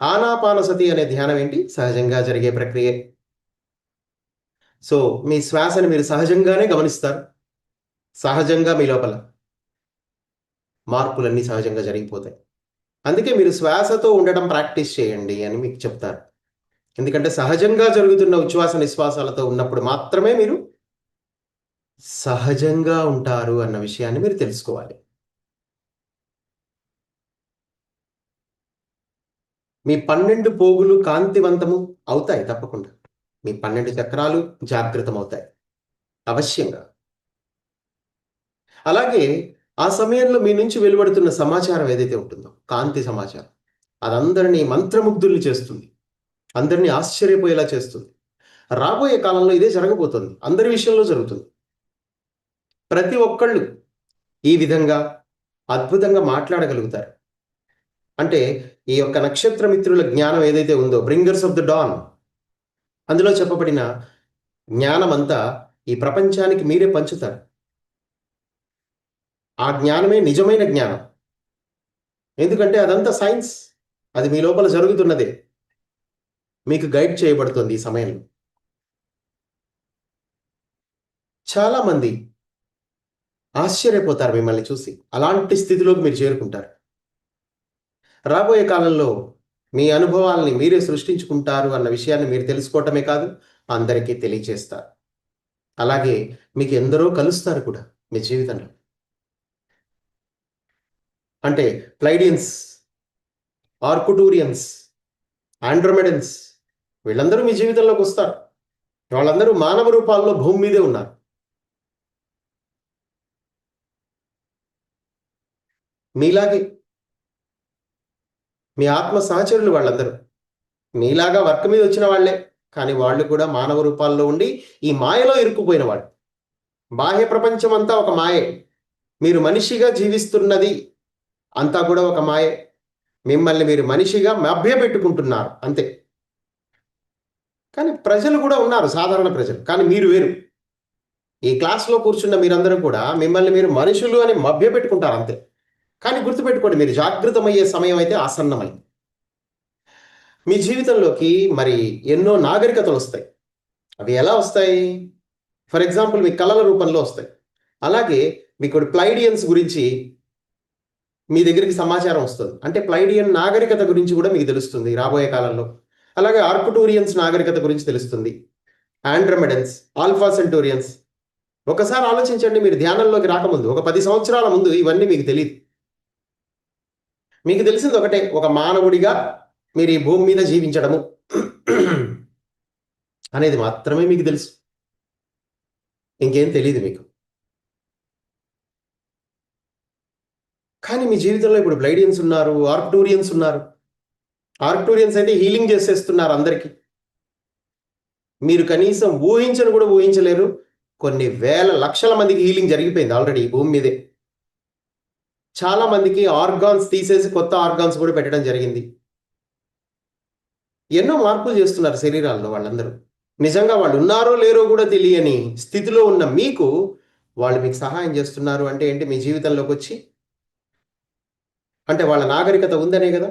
ఆనాపానసతి అనే ధ్యానం ఏంటి? సహజంగా జరిగే ప్రక్రియే. సో, మీ శ్వాసని మీరు సహజంగానే గమనిస్తారు. సహజంగా మీ లోపల మార్పులన్నీ సహజంగా జరిగిపోతాయి. అందుకే మీరు శ్వాసతో ఉండడం ప్రాక్టీస్ చేయండి అని మీకు చెప్తారు. ఎందుకంటే సహజంగా జరుగుతున్న ఉచ్ఛ్వాస నిశ్వాసాలతో ఉన్నప్పుడు మాత్రమే మీరు సహజంగా ఉంటారు అన్న విషయాన్ని మీరు తెలుసుకోవాలి. మీ 12 పోగులు కాంతివంతము అవుతాయి తప్పకుండా. మీ 12 చక్రాలు జాగృతమవుతాయి. అవశ్యంగా. అలాగే ఆ సమయంలో మీ నుంచి వెలువడుతున్న సమాచారం ఏదైతే ఉంటుందో, కాంతి సమాచారం, అదందరినీ మంత్రముగ్ధుల్ని చేస్తుంది. అందరినీ ఆశ్చర్యపోయేలా చేస్తుంది. రాబోయే కాలంలో ఇదే జరగబోతుంది. అందరి విషయంలో జరుగుతుంది. ప్రతి ఒక్కళ్ళు ఈ విధంగా అద్భుతంగా మాట్లాడగలుగుతారు. అంటే ఈ యొక్క నక్షత్ర మిత్రుల జ్ఞానం ఏదైతే ఉందో, బ్రింగర్స్ ఆఫ్ ద డాన్, అందులో చెప్పబడిన జ్ఞానమంతా ఈ ప్రపంచానికి మీరే పంచుతారు. ఆ జ్ఞానమే నిజమైన జ్ఞానం. ఎందుకంటే అదంతా సైన్స్. అది మీ లోపల జరుగుతున్నదే. మీకు గైడ్ చేయబడుతుంది ఈ సమయంలో. చాలామంది ఆశ్చర్యపోతారు మిమ్మల్ని చూసి. అలాంటి స్థితిలోకి మీరు చేరుకుంటారు. రాబోయే కాలంలో మీ అనుభవాల్ని మీరే సృష్టించుకుంటారు అన్న విషయాన్ని మీరు తెలుసుకోవటమే కాదు, అందరికీ తెలియచేస్తారు. అలాగే మీకు ఎందరో కలుస్తారు కూడా మీ జీవితంలో. అంటే ప్లైడియన్స్, ఆర్కుటూరియన్స్, ఆండ్రోమెడన్స్, వీళ్ళందరూ మీ జీవితంలోకి వస్తారు. వాళ్ళందరూ మానవ రూపాల్లో భూమి మీదే ఉన్నారు. మీలాగే మీ ఆత్మ సహచరులు వాళ్ళందరూ. మీలాగా వర్క్ మీద వచ్చిన వాళ్ళే. కానీ వాళ్ళు కూడా మానవ రూపాల్లో ఉండి ఈ మాయలో ఇరుక్కుపోయిన వాళ్ళు. బాహ్య ప్రపంచం అంతా ఒక మాయే. మీరు మనిషిగా జీవిస్తున్నది అంతా కూడా ఒక మాయే. మిమ్మల్ని మీరు మనిషిగా మభ్యపెట్టుకుంటున్నారు అంతే. కానీ ప్రజలు కూడా ఉన్నారు, సాధారణ ప్రజలు. కానీ మీరు వేరు. ఈ క్లాస్‌లో కూర్చున్న మీరందరూ కూడా మిమ్మల్ని మీరు మనుషులు అని మభ్యపెట్టుకుంటారు అంతే. కానీ గుర్తుపెట్టుకోండి, మీరు జాగృతమయ్యే సమయం అయితే ఆసన్నమైంది. మీ జీవితంలోకి మరి ఎన్నో నాగరికతలొస్తాయి. అవి ఎలా వస్తాయి? ఫర్ ఎగ్జాంపుల్ మీ కలల రూపంలో వస్తాయి. అలాగే మీకు ప్లైడియన్స్ గురించి మీ దగ్గరికి సమాచారం వస్తుంది. అంటే ప్లైడియన్ నాగరికత గురించి కూడా మీకు తెలుస్తుంది రాబోయే కాలంలో. అలాగే ఆర్కుటూరియన్స్ నాగరికత గురించి తెలుస్తుంది. ఆండ్రోమెడన్స్, ఆల్ఫా సెంటూరియన్స్. ఒకసారి ఆలోచించండి, మీరు ధ్యానంలోకి రాకముందు ఒక 10 సంవత్సరాల ముందు ఇవన్నీ మీకు తెలీదు. మీకు తెలిసింది ఒకటే, ఒక మానవుడిగా మీరు ఈ భూమి మీద జీవించడము అనేది మాత్రమే మీకు తెలుసు. ఇంకేం తెలీదు మీకు. కానీ మీ జీవితంలో ఇప్పుడు ప్లైడియన్స్ ఉన్నారు, ఆర్క్టూరియన్స్ ఉన్నారు. ఆర్క్టూరియన్స్ అయితే హీలింగ్ చేసేస్తున్నారు అందరికీ. మీరు కనీసం ఊహించను కూడా ఊహించలేరు. కొన్ని వేల లక్షల మందికి హీలింగ్ జరిగిపోయింది ఆల్రెడీ ఈ భూమి మీదే. చాలా మందికి ఆర్గాన్స్ తీసేసి కొత్త ఆర్గాన్స్ కూడా పెట్టడం జరిగింది. ఎన్నో మార్పులు చేస్తున్నారు శరీరాల్లో వాళ్ళందరూ. నిజంగా వాళ్ళు ఉన్నారో లేరో కూడా తెలియని స్థితిలో ఉన్న మీకు వాళ్ళు మీకు సహాయం చేస్తున్నారు అంటే ఏంటి? మీ జీవితంలోకి వచ్చి అంటే వాళ్ళ నాగరికత ఉందనే కదా.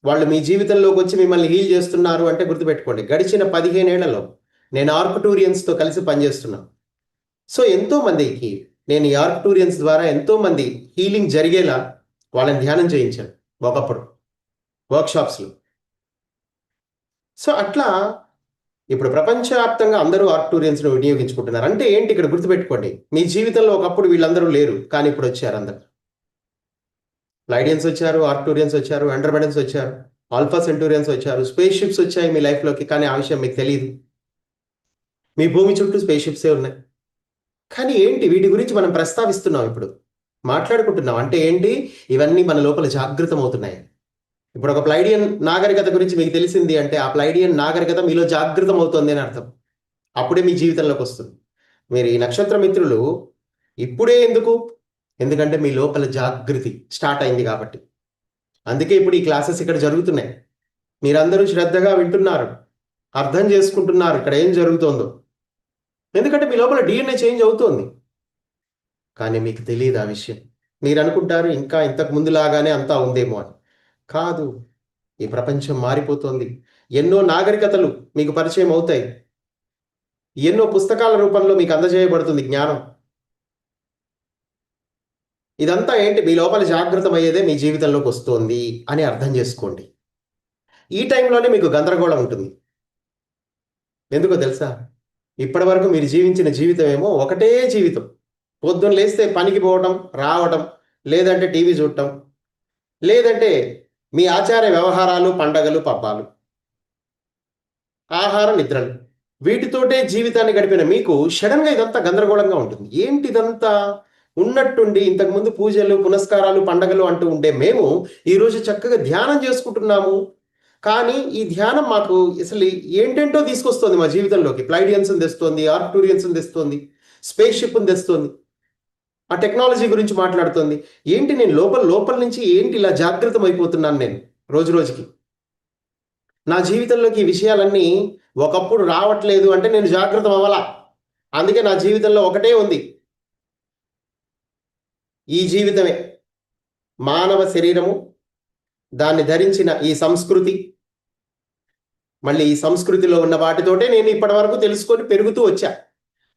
వాళ్ళు మీ జీవితంలోకి వచ్చి మిమ్మల్ని హీల్ చేస్తున్నారు అంటే గుర్తుపెట్టుకోండి, గడిచిన 15 ఏళ్లలో నేను ఆర్క్టూరియన్స్‌తో కలిసి పనిచేస్తున్నాను. సో ఎంతో మందికి నేను ఈ ఆర్క్టూరియన్స్ ద్వారా ఎంతో మంది హీలింగ్ జరిగేలా వాళ్ళని ధ్యానం చేయించాను ఒకప్పుడు వర్క్‌షాప్స్‌లో. సో అట్లా ఇప్పుడు ప్రపంచవ్యాప్తంగా అందరూ ఆర్క్టూరియన్స్‌ని వినియోగించుకుంటున్నారు. అంటే ఏంటి ఇక్కడ గుర్తుపెట్టుకోండి, మీ జీవితంలో ఒకప్పుడు వీళ్ళందరూ లేరు. కానీ ఇప్పుడు వచ్చారు అందరూ. ప్లైడియన్స్ వచ్చారు, ఆర్క్టూరియన్స్ వచ్చారు, ఆండ్రోమెడన్స్ వచ్చారు, ఆల్ఫా సెంటూరియన్స్ వచ్చారు, స్పేస్ షిప్స్ వచ్చాయి మీ లైఫ్‌లోకి. కానీ ఆ విషయం మీకు తెలీదు. మీ భూమి చుట్టూ స్పేస్ షిప్సే ఉన్నాయి. కానీ ఏంటి వీటి గురించి మనం ప్రస్తావిస్తున్నాం ఇప్పుడు. మాట్లాడుకుంటున్నాం. అంటే ఏంటి? ఇవన్నీ మన లోపల జాగృతమవుతున్నాయి. ఇప్పుడు ఒక ప్లైడియన్ నాగరికత గురించి మీకు తెలిసింది అంటే, ఆ ప్లైడియన్ నాగరికత మీలో జాగృతమవుతోంది అని అర్థం. అప్పుడే మీ జీవితంలోకి వస్తుంది. మీరు ఈ నక్షత్ర మిత్రులు ఇప్పుడే ఎందుకు? ఎందుకంటే మీ లోపల జాగృతి స్టార్ట్ అయింది కాబట్టి. అందుకే ఇప్పుడు ఈ క్లాసెస్ ఇక్కడ జరుగుతున్నాయి. మీరందరూ శ్రద్ధగా వింటున్నారు. అర్థం చేసుకుంటున్నారు ఇక్కడ ఏం జరుగుతోందో. ఎందుకంటే మీ లోపల డీఎన్ఏ చేంజ్ అవుతోంది. కానీ మీకు తెలీదు ఆ విషయం. మీరనుకుంటారు ఇంకా ఇంతకు ముందులాగానే అంతా ఉందేమో అని. కాదు. ఈ ప్రపంచం మారిపోతుంది. ఎన్నో నాగరికతలు మీకు పరిచయం అవుతాయి. ఎన్నో పుస్తకాల రూపంలో మీకు అందజేయబడుతుంది జ్ఞానం. ఇదంతా ఏంటి? మీ లోపల జాగృతమయ్యేదే మీ జీవితంలోకి వస్తోంది అని అర్థం చేసుకోండి. ఈ టైంలోనే మీకు గందరగోళం ఉంటుంది. ఎందుకో తెలుసా? ఇప్పటివరకు మీరు జీవించిన జీవితం ఏమో ఒకటే జీవితం. పొద్దున్న లేస్తే పనికి పోవటం, రావటం, లేదంటే టీవీ చూడటం, లేదంటే మీ ఆచార వ్యవహారాలు, పండగలు, పబ్బాలు, ఆహార నిద్రలు, వీటితోటే జీవితాన్ని గడిపిన మీకు సడన్గా ఇదంతా గందరగోళంగా ఉంటుంది. ఏంటి ఇదంతా? ఉన్నట్టుండి ఇంతకుముందు పూజలు, పునస్కారాలు, పండగలు అంటూ ఉండే మేము ఈరోజు చక్కగా ధ్యానం చేసుకుంటున్నాము. కానీ ఈ ధ్యానం మాకు అసలు ఏంటేంటో తీసుకొస్తుంది మా జీవితంలోకి. ప్లైడియన్స్ని తెస్తుంది, ఆర్క్టూరియన్స్ని తెస్తుంది, స్పేస్ షిప్ని తెస్తుంది, ఆ టెక్నాలజీ గురించి మాట్లాడుతుంది. ఏంటి నేను లోపల నుంచి ఏంటి ఇలా జాగృతం అయిపోతున్నాను నేను రోజు రోజుకి? నా జీవితంలోకి ఈ విషయాలన్నీ ఒకప్పుడు రావట్లేదు అంటే నేను జాగృతం అవ్వాలా. అందుకే నా జీవితంలో ఒకటే ఉంది, ఈ జీవితమే. మానవ శరీరము, దాన్ని ధరించిన ఈ సంస్కృతి, మళ్ళీ ఈ సంస్కృతిలో ఉన్న వాటితోటే నేను ఇప్పటి వరకు తెలుసుకొని పెరుగుతూ వచ్చా.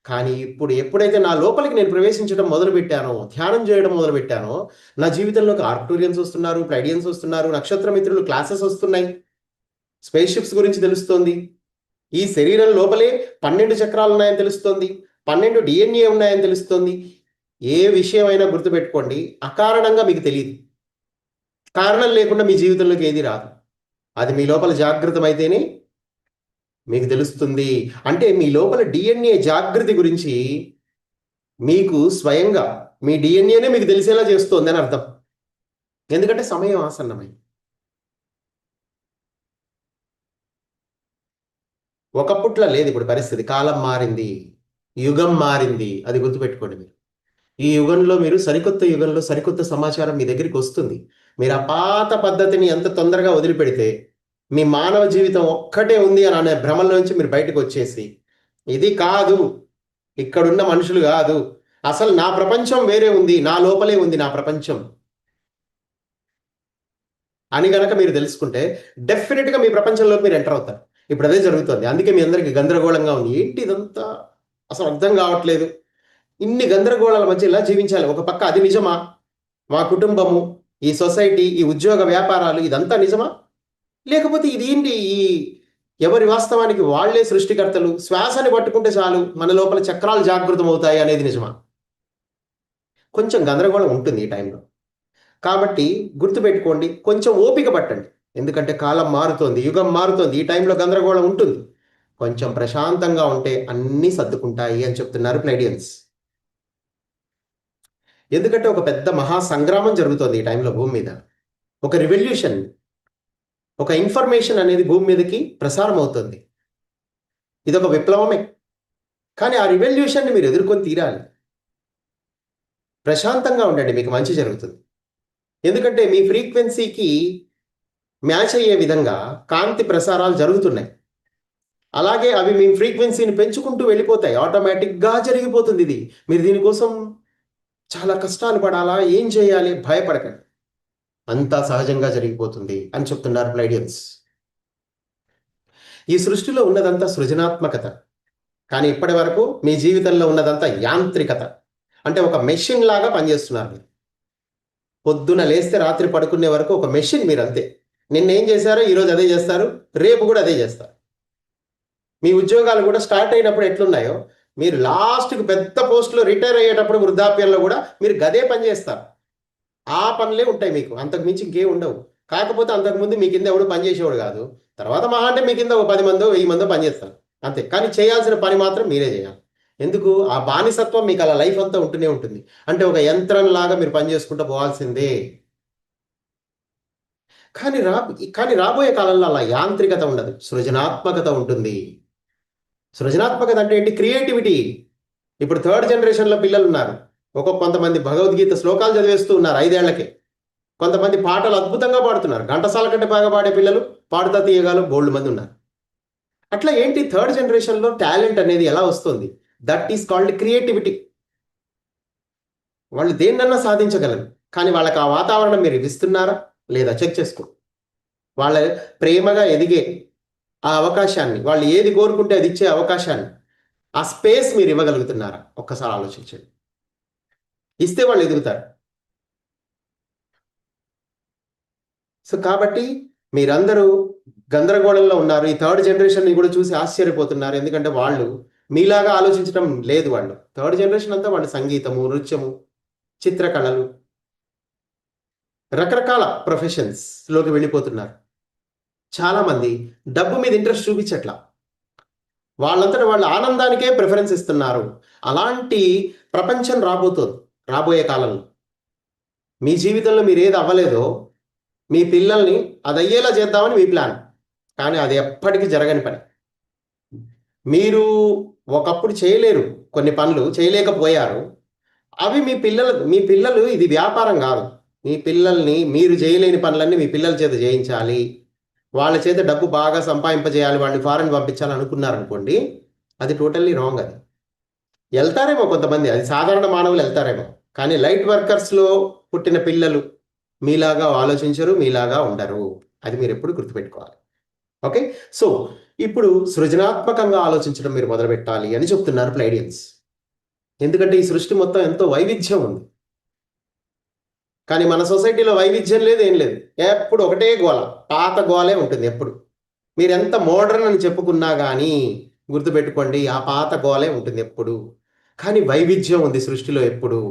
కానీ ఇప్పుడు ఎప్పుడైతే నా లోపలికి నేను ప్రవేశించడం మొదలుపెట్టానో, ధ్యానం చేయడం మొదలుపెట్టానో, నా జీవితంలోకి ఆర్క్టూరియన్స్ వస్తున్నారు, ప్లైడియన్స్ వస్తున్నారు, నక్షత్ర మిత్రులు క్లాసెస్ వస్తున్నాయి, స్పేస్ షిప్స్ గురించి తెలుస్తోంది. ఈ శరీరం లోపలే 12 చక్రాలు ఉన్నాయని తెలుస్తోంది, 12 DNA ఉన్నాయని తెలుస్తోంది. ఏ విషయమైనా గుర్తుపెట్టుకోండి, అకారణంగా మీకు తెలియదు. కారణం లేకుండా మీ జీవితంలోకి ఏది రాదు. అది మీ లోపల జాగృతమైతేనే మీకు తెలుస్తుంది. అంటే మీ లోపల DNA జాగృతి గురించి మీకు స్వయంగా మీ డిఎన్ఏనే మీకు తెలిసేలా చేస్తుంది అని అర్థం. ఎందుకంటే సమయం ఆసన్నమైంది. ఒకప్పట్లా లేదు ఇప్పుడు పరిస్థితి. కాలం మారింది, యుగం మారింది. అది గుర్తుపెట్టుకోండి మీరు. ఈ యుగంలో మీరు సరికొత్త యుగంలో సరికొత్త సమాచారం మీ దగ్గరికి వస్తుంది. మీరు ఆ పాత పద్ధతిని ఎంత తొందరగా వదిలిపెడితే మీ మానవ జీవితం ఒక్కటే ఉంది అని అనే భ్రమలోంచి మీరు బయటకు వచ్చేసి, ఇది కాదు, ఇక్కడున్న మనుషులు కాదు, అసలు నా ప్రపంచం వేరే ఉంది, నా లోపలే ఉంది నా ప్రపంచం అని గనక మీరు తెలుసుకుంటే డెఫినెట్గా మీ ప్రపంచంలోకి మీరు ఎంటర్ అవుతారు. ఇప్పుడు అదే జరుగుతుంది. అందుకే మీ అందరికీ గందరగోళంగా ఉంది. ఏంటి ఇదంతా? అసలు అర్థం కావట్లేదు. ఇన్ని గందరగోళాల మధ్య ఇలా జీవించాలి. ఒక పక్క అది నిజమా? మా కుటుంబము, ఈ సొసైటీ, ఈ ఉద్యోగ వ్యాపారాలు, ఇదంతా నిజమా? లేకపోతే ఇది ఏంటి? ఈ ఎవరి వాస్తవానికి వాళ్లే సృష్టికర్తలు, శ్వాసని పట్టుకుంటే చాలు మన లోపల చక్రాలు జాగృతం అవుతాయి అనేది నిజమా? కొంచెం గందరగోళం ఉంటుంది ఈ టైంలో. కాబట్టి గుర్తుపెట్టుకోండి, కొంచెం ఓపిక పట్టండి. ఎందుకంటే కాలం మారుతోంది, యుగం మారుతోంది. ఈ టైంలో గందరగోళం ఉంటుంది. కొంచెం ప్రశాంతంగా ఉంటే అన్నీ సర్దుకుంటాయి అని చెప్తున్నారు ప్లైడియన్స్. ఎందుకంటే ఒక పెద్ద మహా సంగ్రామం జరుగుతోంది ఈ టైంలో భూమి మీద. ఒక రివల్యూషన్, ఒక ఇన్ఫర్మేషన్ అనేది భూమి మీదకి ప్రసారం అవుతుంది. ఇదొక విప్లవమే. కానీ ఆ రివల్యూషన్ని మీరు ఎదుర్కొని తీరాలి. ప్రశాంతంగా ఉండండి, మీకు మంచి జరుగుతుంది. ఎందుకంటే మీ ఫ్రీక్వెన్సీకి మ్యాచ్ అయ్యే విధంగా కాంతి ప్రసారాలు జరుగుతున్నాయి. అలాగే అవి మీ ఫ్రీక్వెన్సీని పెంచుకుంటూ వెళ్ళిపోతాయి. ఆటోమేటిక్గా జరిగిపోతుంది ఇది. మీరు దీనికోసం చాలా కష్టాలు పడాలా, ఏం చేయాలి? భయపడకండి, అంతా సహజంగా జరిగిపోతుంది అని చెప్తున్నారు ప్లైడియన్స్. ఈ సృష్టిలో ఉన్నదంతా సృజనాత్మకత, కానీ ఇప్పటి వరకు మీ జీవితంలో ఉన్నదంతా యాంత్రికత. అంటే ఒక మెషిన్ లాగా పనిచేస్తున్నారు మీరు. పొద్దున లేస్తే రాత్రి పడుకునే వరకు ఒక మెషిన్ మీరు, అంతే. నిన్నేం చేశారో ఈరోజు అదే చేస్తారు, రేపు కూడా అదే చేస్తారు. మీ ఉద్యోగాలు కూడా స్టార్ట్ అయినప్పుడు ఎట్లున్నాయో, మీరు లాస్ట్కి పెద్ద పోస్టులో రిటైర్ అయ్యేటప్పుడు వృద్ధాప్యంలో కూడా మీరు గదే పని చేస్తారు. ఆ పనులే ఉంటాయి మీకు, అంతకుమించి ఇంకేం ఉండవు. కాకపోతే అంతకుముందు మీ కింద ఎవడు పనిచేసేవాడు కాదు. తర్వాత మహా అంటే మీ కింద ఒక 10 మందో 1000 మందో పనిచేస్తారు అంతే. కానీ చేయాల్సిన పని మాత్రం మీరే చేయాలి. ఎందుకు? ఆ బానిసత్వం మీకు అలా లైఫ్ అంతా ఉంటూనే ఉంటుంది. అంటే ఒక యంత్రంలాగా మీరు పని చేసుకుంటూ పోవాల్సిందే. కానీ రాబోయే కాలంలో అలా యాంత్రికత ఉండదు, సృజనాత్మకత ఉంటుంది. సృజనాత్మకత అంటే ఏంటి? క్రియేటివిటీ. ఇప్పుడు 3rd జనరేషన్లో పిల్లలు ఉన్నారు. కొంతమంది భగవద్గీత శ్లోకాలు చదివేస్తూ ఉన్నారు 5 ఏళ్లకే. కొంతమంది పాటలు అద్భుతంగా పాడుతున్నారు. ఘంటసాల కంటే బాగా పాడే పిల్లలు, పాడుతా తీయగాలు బోల్డ్ మంది ఉన్నారు. అట్లా ఏంటి 3rd జనరేషన్లో టాలెంట్ అనేది ఎలా వస్తుంది? That is called creativity. వాళ్ళు దేన్నన్నా సాధించగలరు. కానీ వాళ్ళకి ఆ వాతావరణం మీరు ఇస్తున్నారా లేదా చెక్ చేసుకో. వాళ్ళ ప్రేమగా ఎదిగే ఆ అవకాశాన్ని, వాళ్ళు ఏది కోరుకుంటే అది ఇచ్చే అవకాశాన్ని, ఆ స్పేస్ మీరు ఇవ్వగలుగుతున్నారా? ఒక్కసారి ఆలోచించండి. ఇస్తే వాళ్ళు ఎదుగుతారు. సో కాబట్టి మీరందరూ గందరగోళంలో ఉన్నారు. ఈ థర్డ్ జనరేషన్ని కూడా చూసి ఆశ్చర్యపోతున్నారు. ఎందుకంటే వాళ్ళు మీలాగా ఆలోచించడం లేదు. వాళ్ళు థర్డ్ జనరేషన్ అంతా వాళ్ళు సంగీతము, నృత్యము, చిత్రకళలు, రకరకాల ప్రొఫెషన్స్లోకి వెళ్ళిపోతున్నారు. చాలామంది డబ్బు మీద ఇంట్రెస్ట్ చూపించట్లా, వాళ్ళంతటా వాళ్ళ ఆనందానికే ప్రిఫరెన్స్ ఇస్తున్నారు. అలాంటి ప్రపంచం రాబోయే కాలంలో. మీ జీవితంలో మీరు ఏది అవ్వలేదో మీ పిల్లల్ని అది అయ్యేలా చేద్దామని మీ ప్లాన్, కానీ అది ఎప్పటికీ జరగని పని. మీరు ఒకప్పుడు చేయలేరు, కొన్ని పనులు చేయలేకపోయారు. అవి మీ పిల్లలు ఇది వ్యాపారం కాదు. మీ పిల్లల్ని మీరు చేయలేని పనులన్నీ మీ పిల్లల చేత చేయించాలి, వాళ్ళ చేత డబ్బు బాగా సంపాదింపజేయాలి, వాళ్ళని ఫారెన్ పంపించాలి అనుకున్నారనుకోండి, అది టోటల్లీ రాంగ్. అది వెళ్తారేమో కొంతమంది, అది సాధారణ మానవులు వెళ్తారేమో, కానీ లైట్ వర్కర్స్లో పుట్టిన పిల్లలు మీలాగా ఆలోచించరు, మీలాగా ఉండరు. అది మీరు ఎప్పుడు గుర్తుపెట్టుకోవాలి. ఓకే, సో ఇప్పుడు సృజనాత్మకంగా ఆలోచించడం మీరు మొదలుపెట్టాలి అని చెప్తున్నారు ప్లైడియన్స్. ఎందుకంటే ఈ సృష్టి మొత్తం ఎంతో వైవిధ్యం ఉంది, కానీ మన సొసైటీలో వైవిధ్యం లేదు, ఏం లేదు. ఎప్పుడు ఒకటే గోల, పాత గోలే ఉంటుంది ఎప్పుడు. మీరు ఎంత మోడర్న్ అని చెప్పుకున్నా కానీ గుర్తుపెట్టుకోండి, ఆ పాత గోలే ఉంటుంది ఎప్పుడు. కానీ వైవిధ్యం ఉంది సృష్టిలో ఎప్పుడు.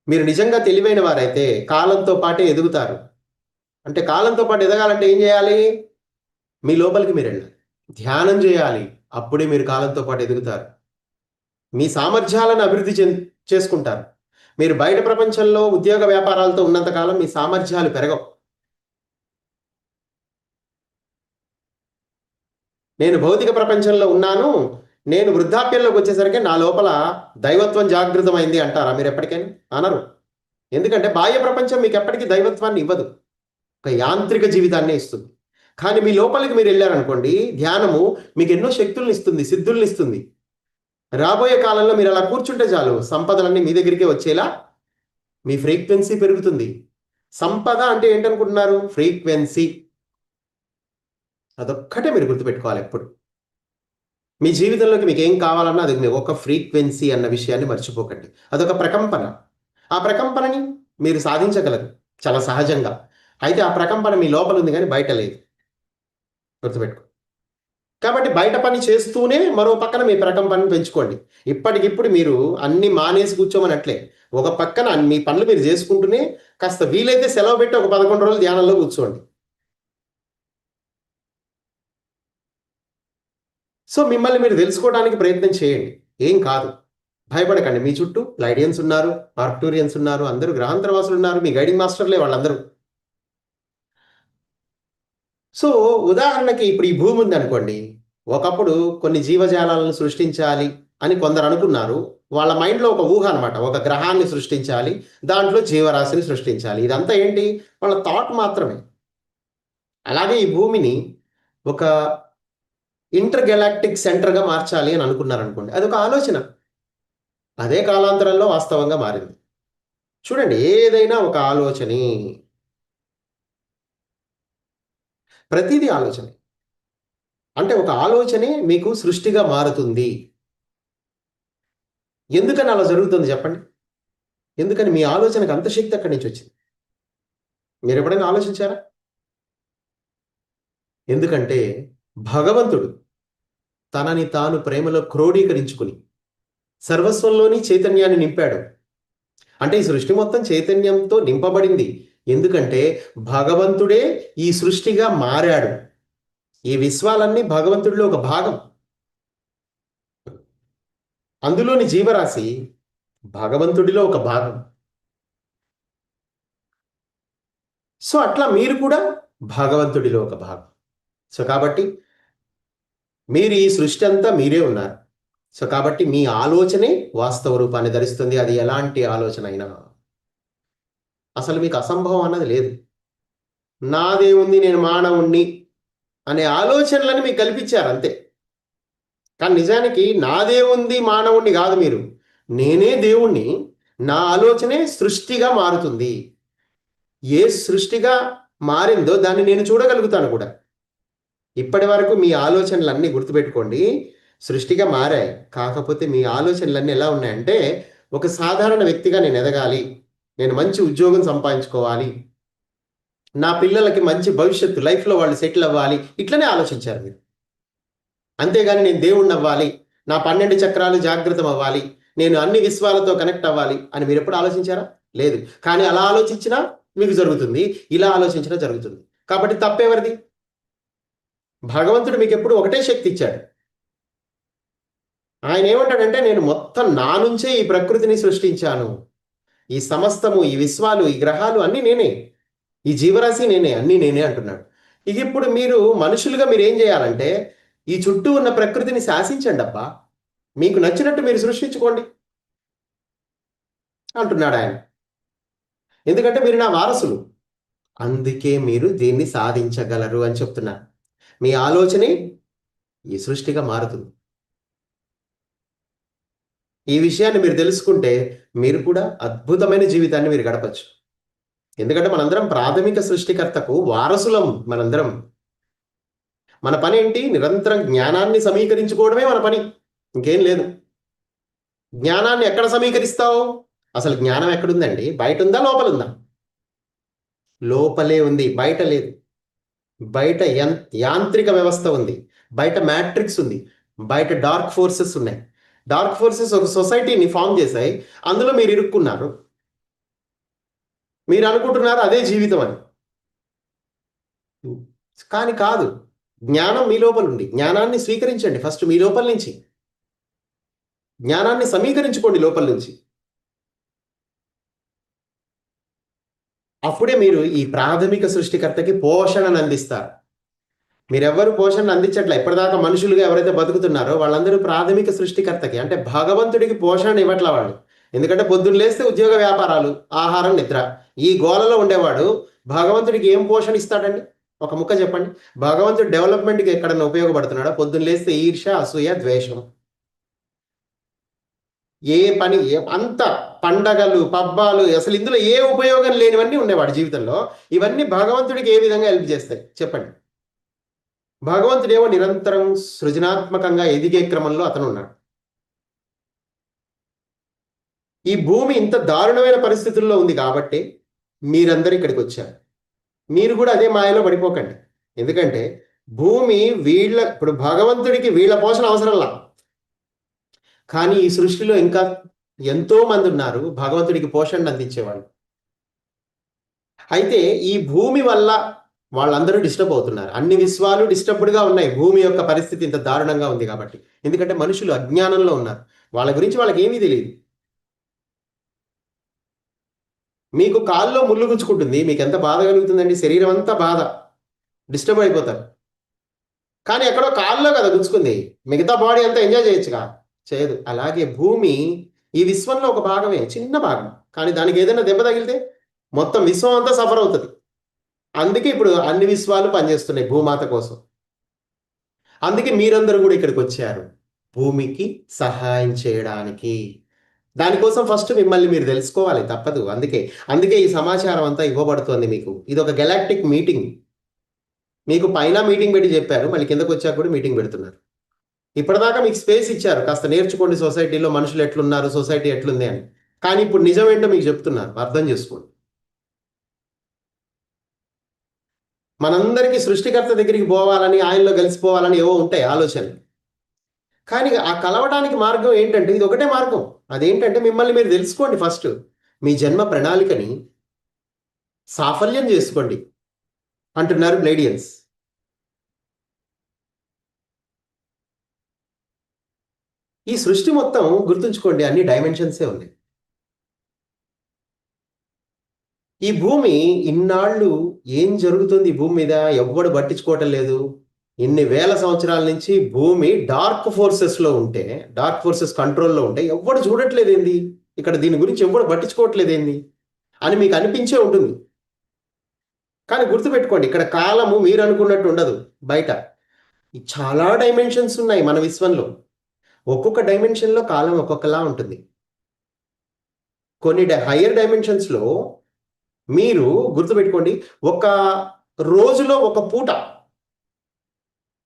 మీరు నిజంగా తెలివైన వారైతే కాలంతో పాటే ఎదుగుతారు. అంటే కాలంతో పాటు ఎదగాలంటే ఏం చేయాలి? మీ లోపలికి మీరు వెళ్ళాలి, ధ్యానం చేయాలి. అప్పుడే మీరు కాలంతో పాటు ఎదుగుతారు, మీ సామర్థ్యాలను అభివృద్ధి చేసుకుంటారు. మీరు బయట ప్రపంచంలో ఉద్యోగ వ్యాపారాలతో ఉన్నంతకాలం మీ సామర్థ్యాలు పెరగవు. నేను భౌతిక ప్రపంచంలో ఉన్నాను, నేను వృద్ధాప్యంలోకి వచ్చేసరికి నా లోపల దైవత్వం జాగృతమైంది అంటారా మీరు? ఎప్పటికైనా అనరు. ఎందుకంటే బాహ్య ప్రపంచం మీకు ఎప్పటికీ దైవత్వాన్ని ఇవ్వదు, ఒక యాంత్రిక జీవితాన్ని ఇస్తుంది. కానీ మీ లోపలికి మీరు వెళ్ళారనుకోండి, ధ్యానము మీకు ఎన్నో శక్తుల్ని ఇస్తుంది, సిద్ధుల్ని ఇస్తుంది. రాబోయే కాలంలో మీరు అలా కూర్చుంటే చాలు, సంపదలన్నీ మీ దగ్గరికే వచ్చేలా మీ ఫ్రీక్వెన్సీ పెరుగుతుంది. సంపద అంటే ఏంటనుకుంటున్నారు? ఫ్రీక్వెన్సీ. అదొక్కటే మీరు గుర్తుపెట్టుకోవాలి ఎప్పుడు. మీ జీవితంలోకి మీకు ఏం కావాలన్నా అది ఒక ఫ్రీక్వెన్సీ అన్న విషయాన్ని మర్చిపోకండి. అదొక ప్రకంపన. ఆ ప్రకంపనని మీరు సాధించగలరు చాలా సహజంగా. అయితే ఆ ప్రకంపన మీ లోపల ఉంది కానీ బయట లేదు, గుర్తుపెట్టుకో. కాబట్టి బయట పని చేస్తూనే మరో పక్కన మీ ప్రకంపనని పెంచుకోండి. ఇప్పటికిప్పుడు మీరు అన్ని మానేసి కూర్చోమనట్లే, ఒక పక్కన మీ పనులు మీరు చేసుకుంటూనే కాస్త వీలైతే సెలవు పెట్టి ఒక 11 రోజులు ధ్యానంలో కూర్చోండి. సో మిమ్మల్ని మీరు తెలుసుకోవడానికి ప్రయత్నం చేయండి, ఏం కాదు, భయపడకండి. మీ చుట్టూ లైడియన్స్ ఉన్నారు, ఆర్క్టూరియన్స్ ఉన్నారు, అందరూ గ్రహాంతరవాసులు ఉన్నారు, మీ గైడింగ్ మాస్టర్లే వాళ్ళందరూ. సో ఉదాహరణకి ఇప్పుడు ఈ భూమి ఉందనుకోండి, ఒకప్పుడు కొన్ని జీవజాలాలను సృష్టించాలి అని కొందరు అనుకున్నారు. వాళ్ళ మైండ్లో ఒక ఊహ అనమాట, ఒక గ్రహాన్ని సృష్టించాలి, దాంట్లో జీవరాశిని సృష్టించాలి. ఇదంతా ఏంటి? వాళ్ళ థాట్ మాత్రమే. అలాగే ఈ భూమిని ఒక ఇంటర్ గెలాక్టిక్ సెంటర్గా మార్చాలి అని అనుకున్నారనుకోండి, అదొక ఆలోచన. అదే కాలాంతరంలో వాస్తవంగా మారింది. చూడండి, ఏదైనా ఒక ఆలోచనే, ప్రతిదీ ఆలోచనే. అంటే ఒక ఆలోచనే మీకు సృష్టిగా మారుతుంది. ఎందుకని అలా జరుగుతుంది చెప్పండి? ఎందుకని? మీ ఆలోచనకు అంత శక్తి అక్కడి నుంచి వచ్చింది. మీరు ఎప్పుడైనా ఆలోచించారా? ఎందుకంటే భగవంతుడు తనని తాను ప్రేమలో క్రోడీకరించుకుని సర్వస్వంలోని చైతన్యాన్ని నింపాడు. అంటే ఈ సృష్టి మొత్తం చైతన్యంతో నింపబడింది. ఎందుకంటే భగవంతుడే ఈ సృష్టిగా మారాడు. ఈ విశ్వాలన్నీ భగవంతుడిలో ఒక భాగం. అందులోని జీవరాశి భగవంతుడిలో ఒక భాగం. సో అట్లా మీరు కూడా భగవంతుడిలో ఒక భాగం. సో కాబట్టి మీరు ఈ సృష్టి అంతా మీరే ఉన్నారు. సో కాబట్టి మీ ఆలోచనే వాస్తవ రూపాన్ని ధరిస్తుంది. అది ఎలాంటి ఆలోచన అయినా. అసలు మీకు అసంభవం అన్నది లేదు. నాదేముంది, నేను మానవుణ్ణి అనే ఆలోచనలని మీకు కల్పించారు అంతే. కానీ నిజానికి నాదేముంది, మానవుణ్ణి కాదు మీరు. నేనే దేవుణ్ణి, నా ఆలోచనే సృష్టిగా మారుతుంది. ఏ సృష్టిగా మారిందో దాన్ని నేను చూడగలుగుతాను కూడా. ఇప్పటి వరకు మీ ఆలోచనలన్నీ గుర్తుపెట్టుకోండి, సృష్టిగా మారాయి. కాకపోతే మీ ఆలోచనలన్నీ ఎలా ఉన్నాయంటే, ఒక సాధారణ వ్యక్తిగా నేను ఎదగాలి, నేను మంచి ఉద్యోగం సంపాదించుకోవాలి, నా పిల్లలకి మంచి భవిష్యత్తు, లైఫ్‌లో వాళ్ళు సెటిల్ అవ్వాలి, ఇట్లనే ఆలోచించారు మీరు. అంతేగాని నేను దేవుడిని అవ్వాలి, నా 12 చక్రాలు జాగృతం అవ్వాలి, నేను అన్ని విశ్వాలతో కనెక్ట్ అవ్వాలి అని మీరెప్పుడు ఆలోచించారా? లేదు. కానీ అలా ఆలోచించినా మీకు జరుగుతుంది, ఇలా ఆలోచించినా జరుగుతుంది. కాబట్టి తప్పెవరిది? భగవంతుడు మీకెప్పుడు ఒకటే శక్తి ఇచ్చాడు. ఆయన ఏమంటాడంటే, నేను మొత్తం నా నుంచే ఈ ప్రకృతిని సృష్టించాను. ఈ సమస్తము, ఈ విశ్వాలు, ఈ గ్రహాలు అన్నీ నేనే. ఈ జీవరాశి నేనే, అన్నీ నేనే అంటున్నాడు. ఇక ఇప్పుడు మీరు మనుషులుగా మీరేం చేయాలంటే, ఈ చుట్టూ ఉన్న ప్రకృతిని శాసించండి అబ్బా. మీకు నచ్చినట్టు మీరు సృష్టించుకోండి అంటున్నాడు ఆయన. ఎందుకంటే మీరు నా వారసులు. అందుకే మీరు దీన్ని సాధించగలరు అని చెప్తున్నారు. మీ ఆలోచనే ఈ సృష్టిగా మారుతుంది. ఈ విషయాన్ని మీరు తెలుసుకుంటే మీరు కూడా అద్భుతమైన జీవితాన్ని మీరు గడపచ్చు. ఎందుకంటే మనందరం ప్రాథమిక సృష్టికర్తకు వారసులం మనందరం. మన పని ఏంటి? నిరంతరం జ్ఞానాన్ని సమీకరించుకోవడమే మన పని. ఇంకేం లేదు. జ్ఞానాన్ని ఎక్కడ సమీకరిస్తావు? అసలు జ్ఞానం ఎక్కడుందండి? బయట ఉందా? లోపల ఉందా? లోపలే ఉంది, బయట లేదు. బయట యాంత్రిక వ్యవస్థ ఉంది, బయట మ్యాట్రిక్స్ ఉంది, బయట డార్క్ ఫోర్సెస్ ఉన్నాయి. డార్క్ ఫోర్సెస్ ఒక సొసైటీని ఫామ్ చేశాయి, అందులో మీరు ఇరుక్కున్నారు. మీరు అనుకుంటున్నారు అదే జీవితం అని. కానీ కాదు. జ్ఞానం మీ లోపల ఉంది. జ్ఞానాన్ని స్వీకరించండి ఫస్ట్ మీ లోపల నుంచి. జ్ఞానాన్ని సమీకరించుకోండి లోపల నుంచి. అప్పుడే మీరు ఈ ప్రాథమిక సృష్టికర్తకి పోషణను అందిస్తారు. మీరెవ్వరు పోషణ అందించట్లే. ఇప్పటిదాకా మనుషులుగా ఎవరైతే బతుకుతున్నారో వాళ్ళందరూ ప్రాథమిక సృష్టికర్తకి, అంటే భగవంతుడికి పోషణ ఇవ్వట్ల వాళ్ళు. ఎందుకంటే పొద్దున్న లేస్తే ఉద్యోగ వ్యాపారాలు, ఆహారం, నిద్ర, ఈ గోలలో ఉండేవాడు భగవంతుడికి ఏం పోషణ ఇస్తాడండి? ఒక ముక్క చెప్పండి. భగవంతుడు డెవలప్మెంట్కి ఎక్కడన్నా ఉపయోగపడుతున్నాడా? పొద్దున్న లేస్తే ఈర్ష, అసూయ, ద్వేషం. ఏ పని అంత పండగలు, పబ్బాలు, అసలు ఇందులో ఏ ఉపయోగం లేనివన్నీ ఉండేవాడు జీవితంలో. ఇవన్నీ భగవంతుడికి ఏ విధంగా హెల్ప్ చేస్తాయి చెప్పండి? భగవంతుడేమో నిరంతరం సృజనాత్మకంగా ఎదిగే క్రమంలో అతను ఉన్నాడు. ఈ భూమి ఇంత దారుణమైన పరిస్థితుల్లో ఉంది కాబట్టి మీరందరూ ఇక్కడికి వచ్చారు. మీరు కూడా అదే మాయలో పడిపోకండి. ఎందుకంటే భూమి ఇప్పుడు భగవంతుడికి వీళ్ళ పోషణ అవసరంలా. కానీ ఈ సృష్టిలో ఇంకా ఎంతో మంది ఉన్నారు భగవంతుడికి పోషణ అందించేవాళ్ళు. అయితే ఈ భూమి వల్ల వాళ్ళందరూ డిస్టర్బ్ అవుతున్నారు. అన్ని విశ్వాలు డిస్టర్బ్డ్గా ఉన్నాయి, భూమి యొక్క పరిస్థితి ఇంత దారుణంగా ఉంది కాబట్టి. ఎందుకంటే మనుషులు అజ్ఞానంలో ఉన్నారు. వాళ్ళ గురించి వాళ్ళకి ఏమీ తెలియదు. మీకు కాల్లో ముళ్ళు గుచ్చుకుంటుంది, మీకు ఎంత బాధ కలుగుతుందండి? శరీరం అంతా బాధ, డిస్టర్బ్ అయిపోతారు. కానీ ఎక్కడో కాల్లో కదా గుచ్చుకుంది, మిగతా బాడీ అంతా ఎంజాయ్ చేయొచ్చుగా, చేయదు. అలాగే భూమి ఈ విశ్వంలో ఒక భాగమే, చిన్న భాగం. కానీ దానికి ఏదైనా దెబ్బ తగిలితే మొత్తం విశ్వం అంతా సఫర్ అవుతుంది. అందుకే ఇప్పుడు అన్ని విశ్వాలు పనిచేస్తున్నాయి భూమాత కోసం. అందుకే మీరందరూ కూడా ఇక్కడికి వచ్చారు, భూమికి సహాయం చేయడానికి. దానికోసం ఫస్ట్ మిమ్మల్ని మీరు తెలుసుకోవాలి, తప్పదు. అందుకే ఈ సమాచారం అంతా ఇవ్వబడుతుంది మీకు. ఇది ఒక గెలాక్టిక్ మీటింగ్. మీకు పైన మీటింగ్ పెట్టి చెప్పారు, మళ్ళీ కిందకు వచ్చాక కూడా మీటింగ్ పెడుతున్నారు. ఇప్పటిదాకా మీకు స్పేస్ ఇచ్చారు, కాస్త నేర్చుకోండి సొసైటీలో మనుషులు ఎట్లున్నారు, సొసైటీ ఎట్లుంది అని. కానీ ఇప్పుడు నిజం ఏంటో మీకు చెప్తున్నారు, అర్థం చేసుకోండి. మనందరికీ సృష్టికర్త దగ్గరికి పోవాలని, ఆయనలో కలిసిపోవాలని ఏవో ఉంటాయి ఆలోచనలు. కానీ ఆ కలవడానికి మార్గం ఏంటంటే ఇది ఒకటే మార్గం. అదేంటంటే మిమ్మల్ని మీరు తెలుసుకోండి ఫస్ట్. మీ జన్మ ప్రణాళికని సాఫల్యం చేసుకోండి అంటున్నారు బ్లైడియన్స్. ఈ సృష్టి మొత్తం గుర్తుంచుకోండి, అన్ని డైమెన్షన్సే ఉన్నాయి. ఈ భూమి ఇన్నాళ్ళు ఏం జరుగుతుంది ఈ భూమి మీద ఎవ్వడు పట్టించుకోవటం లేదు. ఇన్ని వేల సంవత్సరాల నుంచి భూమి డార్క్ ఫోర్సెస్లో ఉంటే, డార్క్ ఫోర్సెస్ కంట్రోల్లో ఉంటే ఎవ్వడు చూడట్లేదు ఏంది, ఇక్కడ దీని గురించి ఎవ్వడు పట్టించుకోవట్లేదు ఏంది అని మీకు అనిపించే ఉంటుంది. కానీ గుర్తుపెట్టుకోండి, ఇక్కడ కాలము మీరు అనుకున్నట్టు ఉండదు. బయట చాలా డైమెన్షన్స్ ఉన్నాయి మన విశ్వంలో. ఒక్కొక్క డైమెన్షన్లో కాలం ఒక్కొక్కలా ఉంటుంది. కొన్ని హయ్యర్ డైమెన్షన్స్లో మీరు గుర్తుపెట్టుకోండి, ఒక రోజులో ఒక పూట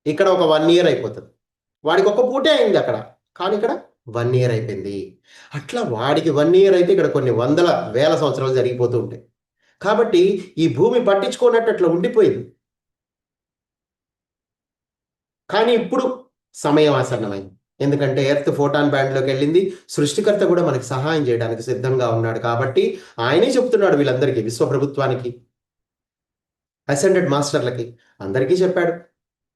ఇక్కడ ఒక 1 ఇయర్ అయిపోతుంది. వాడికి ఒక పూటే అయింది అక్కడ. కానీ ఇక్కడ 1 ఇయర్ అయిపోయింది. అట్లా వాడికి 1 ఇయర్ అయితే ఇక్కడ కొన్ని వందల, వేల సంవత్సరాలు జరిగిపోతూ ఉంటాయి. కాబట్టి ఈ భూమి పట్టించుకోనట్టు అట్లా ఉండిపోయింది. కానీ ఇప్పుడు సమయం ఆసన్నమైంది. ఎందుకంటే ఎర్త్ ఫోటాన్ బ్యాండ్‌లోకి వెళ్ళింది. సృష్టికర్త కూడా మనకి సహాయం చేయడానికి సిద్ధంగా ఉన్నాడు. కాబట్టి ఆయనే చెప్తున్నాడు వీళ్ళందరికీ, విశ్వప్రభుత్వానికి, అసెండెడ్ మాస్టర్‌లకి అందరికీ చెప్పాడు.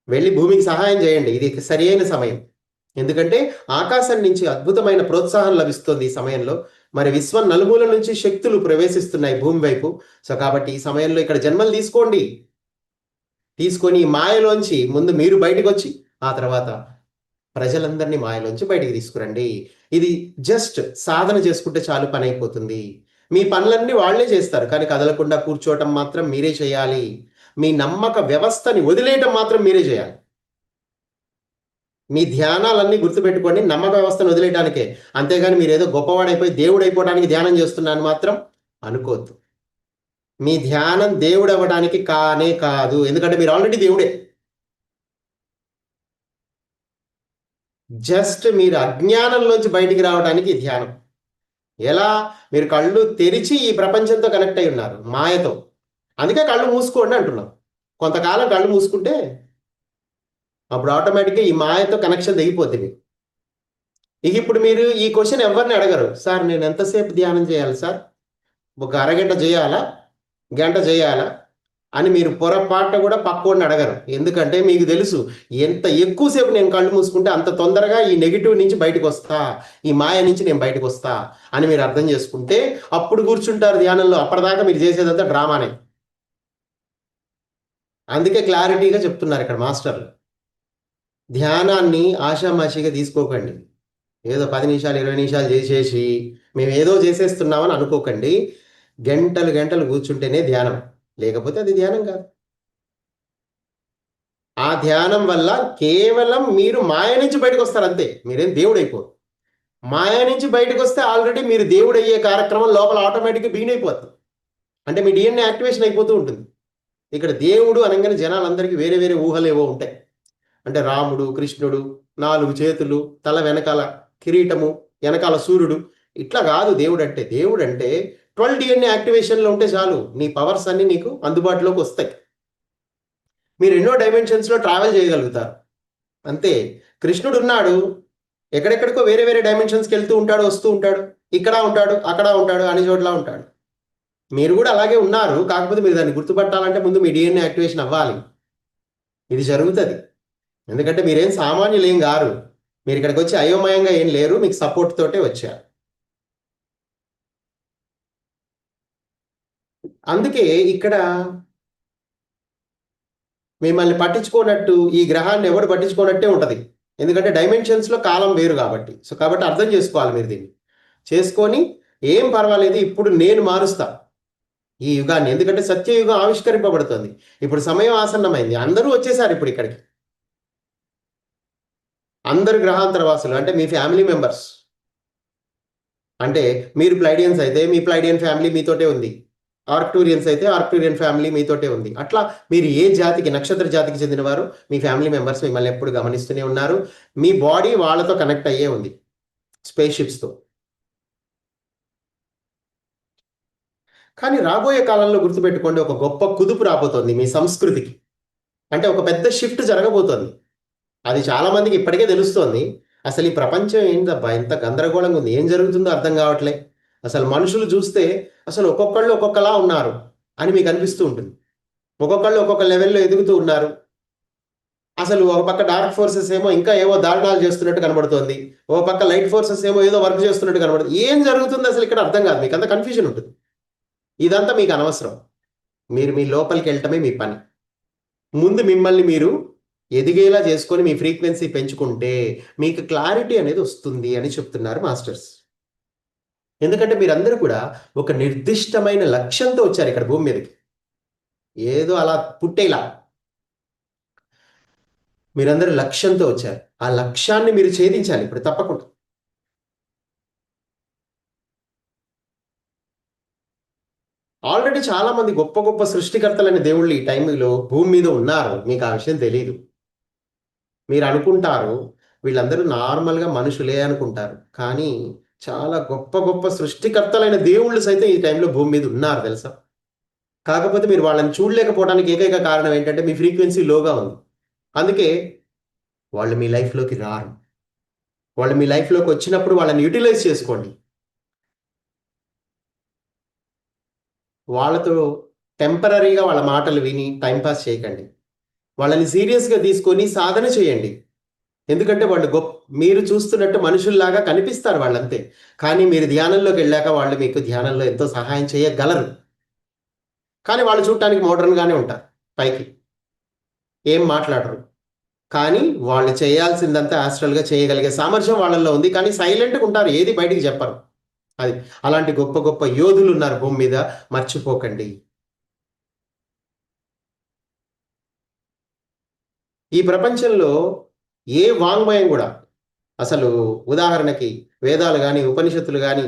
వెళ్ళి భూమికి సహాయం చేయండి. ఇది సరియైన సమయం. ఎందుకంటే ఆకాశం నుంచి అద్భుతమైన ప్రోత్సాహం లభిస్తుంది ఈ సమయంలో. మరి విశ్వం నలుమూలల నుంచి శక్తులు ప్రవేశిస్తున్నాయి భూమి వైపు. సో కాబట్టి ఈ సమయంలో ఇక్కడ జన్మలు తీసుకోండి. తీసుకొని ఈ మాయలోంచి ముందు మీరు బయటకొచ్చి, ఆ తర్వాత ప్రజలందరినీ మాయలోంచి బయటికి తీసుకురండి. ఇది జస్ట్ సాధన చేసుకుంటే చాలు, పని అయిపోతుంది. మీ పనులన్నీ వాళ్ళే చేస్తారు. కానీ కదలకుండా కూర్చోవటం మాత్రం మీరే చేయాలి. మీ నమ్మక వ్యవస్థని వదిలేయటం మాత్రం మీరే చేయాలి. మీ ధ్యానాలన్నీ గుర్తుపెట్టుకోండి, నమ్మక వ్యవస్థను వదిలేయడానికే. అంతేగాని మీరేదో గొప్పవాడైపోయి దేవుడు అయిపోవడానికి ధ్యానం చేస్తున్నాను మాత్రం అనుకోవద్దు. మీ ధ్యానం దేవుడు అవ్వడానికి కానే కాదు. ఎందుకంటే మీరు ఆల్రెడీ దేవుడే. జస్ట్ మీరు అజ్ఞానంలోంచి బయటికి రావడానికి ఈ ధ్యానం. ఎలా? మీరు కళ్ళు తెరిచి ఈ ప్రపంచంతో కనెక్ట్ అయి ఉన్నారు, మాయతో. అందుకే కళ్ళు మూసుకోండి అంటున్నాం. కొంతకాలం కళ్ళు మూసుకుంటే అప్పుడు ఆటోమేటిక్గా ఈ మాయతో కనెక్షన్ తెగిపోద్ది మీకు. ఇక ఇప్పుడు మీరు ఈ క్వశ్చన్ ఎవరిని అడగరు. సార్ నేను ఎంతసేపు ధ్యానం చేయాలి సార్? ఒక అరగంట చేయాలా, గంట చేయాలా అని మీరు పొరపాటు కూడా పక్కోడిని అడగరు. ఎందుకంటే మీకు తెలుసు, ఎంత ఎక్కువసేపు నేను కళ్ళు మూసుకుంటే అంత తొందరగా ఈ నెగిటివ్ నుంచి బయటకు వస్తా, ఈ మాయ నుంచి నేను బయటకు వస్తా అని మీరు అర్థం చేసుకుంటే అప్పుడు కూర్చుంటారు ధ్యానంలో. అప్పటిదాకా మీరు చేసేదంతా డ్రామానే. అందుకే క్లారిటీగా చెప్తున్నారు ఇక్కడ మాస్టర్లు. ధ్యానాన్ని ఆషామాషిగా తీసుకోకండి. ఏదో 10 నిమిషాలు 20 నిమిషాలు చేసేసి మేము ఏదో చేసేస్తున్నామని అనుకోకండి. గంటలు గంటలు కూర్చుంటేనే ధ్యానం, లేకపోతే అది ధ్యానం కాదు. ఆ ధ్యానం వల్ల కేవలం మీరు మాయ నుంచి బయటకు వస్తారు అంతే. మీరేం దేవుడు అయిపోరు. మాయ నుంచి బయటకు వస్తే ఆల్రెడీ మీరు దేవుడు అయ్యే కార్యక్రమం లోపల ఆటోమేటిక్గా బిగిన్ అయిపోతుంది. అంటే మీ డిఎన్ఏ యాక్టివేషన్ అయిపోతూ ఉంటుంది. ఇక్కడ దేవుడు అనగానే జనాలందరికీ వేరే వేరే ఊహలు ఏవో ఉంటాయి. అంటే రాముడు, కృష్ణుడు, 4 చేతులు, తల వెనకాల కిరీటము, వెనకాల సూర్యుడు, ఇట్లా కాదు దేవుడు అంటే. దేవుడు అంటే 12 డిఎన్ఏ యాక్టివేషన్లో ఉంటే చాలు, నీ పవర్స్ అన్ని నీకు అందుబాటులోకి వస్తాయి. మీరు ఎన్నో డైమెన్షన్స్లో ట్రావెల్ చేయగలుగుతారు అంతే. కృష్ణుడు ఉన్నాడు, ఎక్కడెక్కడికో వేరే వేరే డైమెన్షన్స్కి వెళ్తూ ఉంటాడు, వస్తూ ఉంటాడు, ఇక్కడ ఉంటాడు, అక్కడ ఉంటాడు, అన్ని చోట్ల ఉంటాడు. మీరు కూడా అలాగే ఉన్నారు. కాకపోతే మీరు దాన్ని గుర్తుపట్టాలంటే ముందు మీ డిఎన్ఏ యాక్టివేషన్ అవ్వాలి. ఇది జరుగుతుంది. ఎందుకంటే మీరేం సామాన్యులు ఏం గారు. మీరు ఇక్కడికి వచ్చి అయోమయంగా ఏం లేరు, మీకు సపోర్ట్ తోటే వచ్చారు. అందుకే ఇక్కడ మిమ్మల్ని పట్టించుకోనట్టు, ఈ గ్రహాన్ని ఎవడు పట్టించుకోనట్టే ఉంటుంది. ఎందుకంటే డైమెన్షన్స్లో కాలం వేరు కాబట్టి. సో కాబట్టి అర్థం చేసుకోవాలి మీరు దీన్ని. చేసుకొని ఏం పర్వాలేదు, ఇప్పుడు నేను మారుస్తా ఈ యుగాన్ని. ఎందుకంటే సత్యయుగం ఆవిష్కరింపబడుతుంది. ఇప్పుడు సమయం ఆసన్నమైంది. అందరూ వచ్చేసారు ఇప్పుడు ఇక్కడికి. అందరు గ్రహాంతర వాసులు అంటే మీ ఫ్యామిలీ మెంబర్స్. అంటే మీరు ప్లైడియన్స్ అయితే మీ ప్లైడియన్ ఫ్యామిలీ మీతోటే ఉంది. ఆర్క్టూరియన్స్ అయితే ఆర్క్టూరియన్ ఫ్యామిలీ మీతోటే ఉంది. అట్లా మీరు ఏ జాతికి, నక్షత్ర జాతికి చెందినవారు, మీ ఫ్యామిలీ మెంబర్స్ మిమ్మల్ని ఎప్పుడు గమనిస్తూనే ఉన్నారు. మీ బాడీ వాళ్ళతో కనెక్ట్ అయ్యే ఉంది, స్పేస్ షిప్స్తో. కానీ రాబోయే కాలంలో గుర్తుపెట్టుకోండి, ఒక గొప్ప కుదుపు రాబోతోంది మీ సంస్కృతికి. అంటే ఒక పెద్ద షిఫ్ట్ జరగబోతోంది. అది చాలా మందికి ఇప్పటికే తెలుస్తోంది. అసలు ఈ ప్రపంచం ఏంటబ్బా, ఇంత గందరగోళంగా ఉంది, ఏం జరుగుతుందో అర్థం కావట్లే. అసలు మనుషులు చూస్తే అసలు ఒక్కొక్కళ్ళు ఒక్కొక్కలా ఉన్నారు అని మీకు అనిపిస్తూ ఉంటుంది. ఒక్కొక్కళ్ళు ఒక్కొక్క లెవెల్లో ఎదుగుతూ ఉన్నారు. అసలు ఒక పక్క డార్క్ ఫోర్సెస్ ఏమో ఇంకా ఏవో దారుణాలు చేస్తున్నట్టు కనబడుతోంది, ఒక పక్క లైట్ ఫోర్సెస్ ఏమో ఏదో వర్క్ చేస్తున్నట్టు కనబడుతుంది. ఏం జరుగుతుంది అసలు ఇక్కడ అర్థం కాదు, మీకు అంత కన్ఫ్యూజన్ ఉంటుంది. ఇదంతా మీకు అనవసరం. మీరు మీ లోపలికి వెళ్ళటమే మీ పని. ముందు మిమ్మల్ని మీరు ఎదిగేలా చేసుకొని మీ ఫ్రీక్వెన్సీ పెంచుకుంటే మీకు క్లారిటీ అనేది వస్తుంది అని చెప్తున్నారు మాస్టర్స్. ఎందుకంటే మీరందరూ కూడా ఒక నిర్దిష్టమైన లక్ష్యంతో వచ్చారు ఇక్కడ భూమి మీదకి. ఏదో అలా పుట్టేలా మీరందరూ లక్ష్యంతో వచ్చారు. ఆ లక్ష్యాన్ని మీరు ఛేదించాలి ఇప్పుడు తప్పకుండా. ఆల్రెడీ చాలా మంది గొప్ప గొప్ప సృష్టికర్తలైన దేవుళ్ళు ఈ టైంలో భూమి మీద ఉన్నారు. మీకు ఆ విషయం తెలీదు. మీరు అనుకుంటారు వీళ్ళందరూ నార్మల్‌గా మనుషులే అనుకుంటారు. కానీ చాలా గొప్ప గొప్ప సృష్టికర్తలైన దేవుళ్ళు సైతం ఈ టైంలో భూమి మీద ఉన్నారు తెలుసా? కాకపోతే మీరు వాళ్ళని చూడలేకపోవడానికి ఏకైక కారణం ఏంటంటే మీ ఫ్రీక్వెన్సీ లోగా ఉంది. అందుకే వాళ్ళు మీ లైఫ్‌లోకి రారు. వాళ్ళు మీ లైఫ్‌లోకి వచ్చినప్పుడు వాళ్ళని యుటిలైజ్ చేసుకోండి. వాళ్ళతో టెంపరరీగా వాళ్ళ మాటలు విని టైమ్ పాస్ చేయకండి. వాళ్ళని సీరియస్‌గా తీసుకొని సాధన చేయండి. ఎందుకంటే వాళ్ళు మీరు చూస్తున్నట్టు మనుషుల్లాగా కనిపిస్తారు వాళ్ళంతే. కానీ మీరు ధ్యానంలోకెళ్ళాక వాళ్ళు మీకు ధ్యానంలో ఎంతో సహాయం చేయగలరు. కానీ వాళ్ళు చూడటానికి మోడర్న్‌గానే ఉంటారు పైకి. ఏం మాట్లాడరు. కానీ వాళ్ళు చేయాల్సిందంతా యాస్ట్రల్‌గా చేయగలిగే సామర్థ్యం వాళ్ళలో ఉంది. కానీ సైలెంట్‌గా ఉంటారు. ఏది బయటికి చెప్పరు. అది. అలాంటి గొప్ప గొప్ప యోధులున్నారు భూమి మీద. మర్చిపోకండి. ఈ ప్రపంచంలో ఏ వాంగ్మయం గూడా అసలు ఉదాహరణకి వేదాలు గాని, ఉపనిషత్తులు గాని,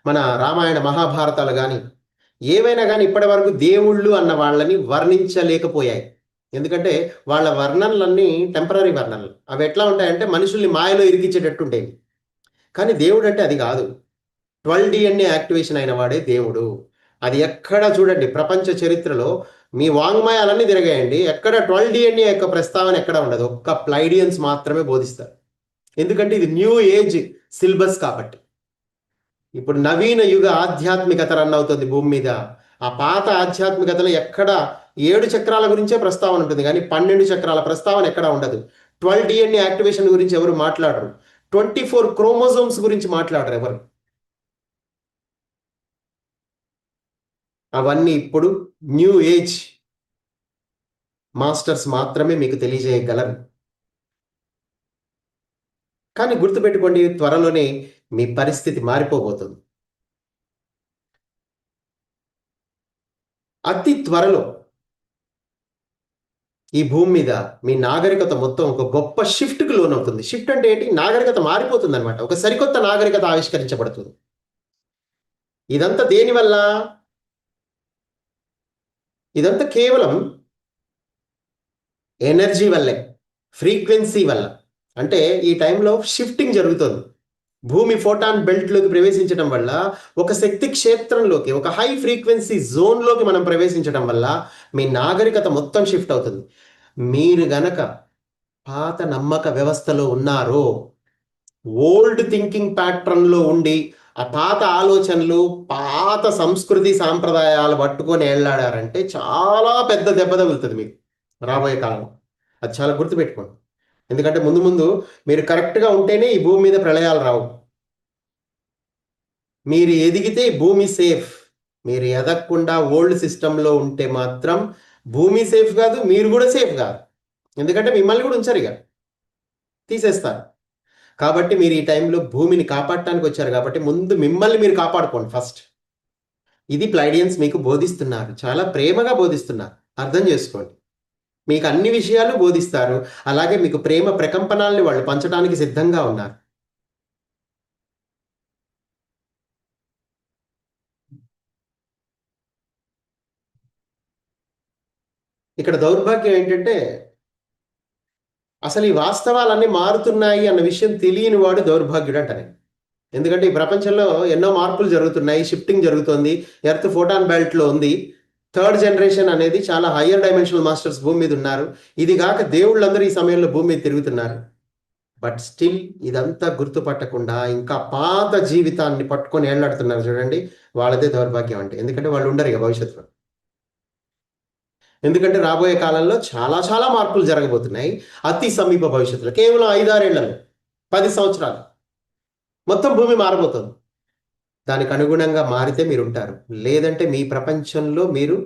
మన రామాయణ, మహాభారతాలు గాని, ఏవైనా గాని ఇప్పటివరకు దేవుళ్ళు అన్న వాళ్ళని వర్ణించలేకపోయాయి. ఎందుకంటే వాళ్ళ వర్ణనలన్నీ టెంపరరీ వర్ణనలు. అవెట్లా ఉంటాయంటే మనుషుల్ని మాయలో ఇరికించేటట్టుండేవి. కానీ దేవుడంటే అది గాదు. 12 డీఎన్ఏ యాక్టివేషన్ అయిన వాడే దేవుడు. అది ఎక్కడ చూడండి ప్రపంచ చరిత్రలో మీ వాంగ్మయాలన్నీ తిరగేయండి. ఎక్కడ 12 డీఎన్ఏ యొక్క ప్రస్తావన ఎక్కడ ఉండదు. ఒక్క ప్లైడియన్స్ మాత్రమే బోధిస్తారు. ఎందుకంటే ఇది న్యూ ఏజ్ సిలబస్ కాబట్టి. ఇప్పుడు నవీన యుగ ఆధ్యాత్మికత రన్ అవుతుంది భూమి మీద. ఆ పాత ఆధ్యాత్మికతలో ఎక్కడ 7 చక్రాల గురించే ప్రస్తావన ఉంటుంది కానీ 12 చక్రాల ప్రస్తావన ఎక్కడా ఉండదు. 12 డీఎన్ఏ యాక్టివేషన్ గురించి ఎవరు మాట్లాడరు. 24 క్రోమోజోమ్స్ గురించి మాట్లాడరు ఎవరు. అవన్నీ ఇప్పుడు న్యూ ఏజ్ మాస్టర్స్ మాత్రమే మీకు తెలియజేయగలరు. కానీ గుర్తుపెట్టుకోండి త్వరలోనే మీ పరిస్థితి మారిపోబోతుంది. అతి త్వరలో ఈ భూమి మీద మీ నాగరికత మొత్తం ఒక గొప్ప షిఫ్ట్‌కి లోనవుతుంది. షిఫ్ట్ అంటే ఏంటి? నాగరికత మారిపోతుందన్నమాట. ఒక సరికొత్త నాగరికత ఆవిష్కరించబడుతుంది. ఇదంతా దేనివల్ల? ఇదంతా కేవలం ఎనర్జీ వల్లే. ఫ్రీక్వెన్సీ వల్ల. అంటే ఈ టైంలో షిఫ్టింగ్ జరుగుతుంది. భూమి ఫోటాన్ బెల్ట్‌లోకి ప్రవేశించడం వల్ల ఒక శక్తి క్షేత్రంలోకి, ఒక హై ఫ్రీక్వెన్సీ జోన్‌లోకి మనం ప్రవేశించడం వల్ల మీ నాగరికత మొత్తం షిఫ్ట్ అవుతుంది. మీరు గనక పాత నమ్మక వ్యవస్థలో ఉన్నారో, ఓల్డ్ థింకింగ్ ప్యాట్రన్‌లో ఉండి, ఆ పాత ఆలోచనలు, పాత సంస్కృతి సాంప్రదాయాలు పట్టుకొని ఎళ్ళాడారంటే చాలా పెద్ద దెబ్బ తగులుతది మీకు రాబోయే కాలంలో. అది చాలా గుర్తుపెట్టుకోండి. ఎందుకంటే ముందు ముందు మీరు కరెక్ట్‌గా ఉంటేనే ఈ భూమి మీద ప్రళయాలు రావు. మీరు ఎదిగితే భూమి సేఫ్. మీరు ఎదగకుండా ఓల్డ్ సిస్టమ్‌లో ఉంటే మాత్రం భూమి సేఫ్ గాదు. మీరు గూడా సేఫ్ గాదు. ఎందుకంటే మిమ్మల్ని గూడా ఉంచరిగ. తీసేస్తారు. కాబట్టి మీరు ఈ టైంలో భూమిని కాపాడటానికి వచ్చారు కాబట్టి ముందు మిమ్మల్ని మీరు కాపాడుకోండి ఫస్ట్. ఇది ప్లైడియన్స్ మీకు బోధిస్తున్నారు. చాలా ప్రేమగా బోధిస్తున్నారు. అర్థం చేసుకోండి. మీకు అన్ని విషయాలు బోధిస్తారు. అలాగే మీకు ప్రేమ ప్రకంపనాల్ని వాళ్ళు పంచడానికి సిద్ధంగా ఉన్నారు. ఇక్కడ దౌర్భాగ్యం ఏంటంటే అసలు ఈ వాస్తవాలన్నీ మారుతున్నాయి అన్న విషయం తెలియని వాడు దౌర్భాగ్యుడంట నేను. ఎందుకంటే ఈ ప్రపంచంలో ఎన్నో మార్పులు జరుగుతున్నాయి. షిఫ్టింగ్ జరుగుతోంది. ఎర్త్ ఫోటాన్ బెల్ట్‌లో ఉంది. థర్డ్ జనరేషన్ అనేది చాలా హయ్యర్ డైమెన్షనల్ మాస్టర్స్ భూమి మీద ఉన్నారు. ఇది గాక దేవుళ్ళందరూ ఈ సమయంలో భూమి మీద తిరుగుతున్నారు. బట్ స్టిల్ ఇదంతా గుర్తుపట్టకుండా ఇంకా పాత జీవితాన్ని పట్టుకొని ఏళ్లాడుతున్నారు చూడండి. వాళ్ళదే దౌర్భాగ్యం అంటే. ఎందుకంటే వాళ్ళు ఉండరు ఇక భవిష్యత్తులో. ఎందుకంటే రాబోయే కాలంలో చాలా చాలా మార్పులు జరగబోతున్నాయి. అతి సమీప భవిష్యత్తులో కేవలం 5, 6 ఏళ్లలో 10 సంవత్సరాలు మొత్తం భూమి మారబోతుంది. దానికి అనుగుణంగా మారితే మీరుంటారు. లేదంటే మీ ప్రపంచంలో మీరు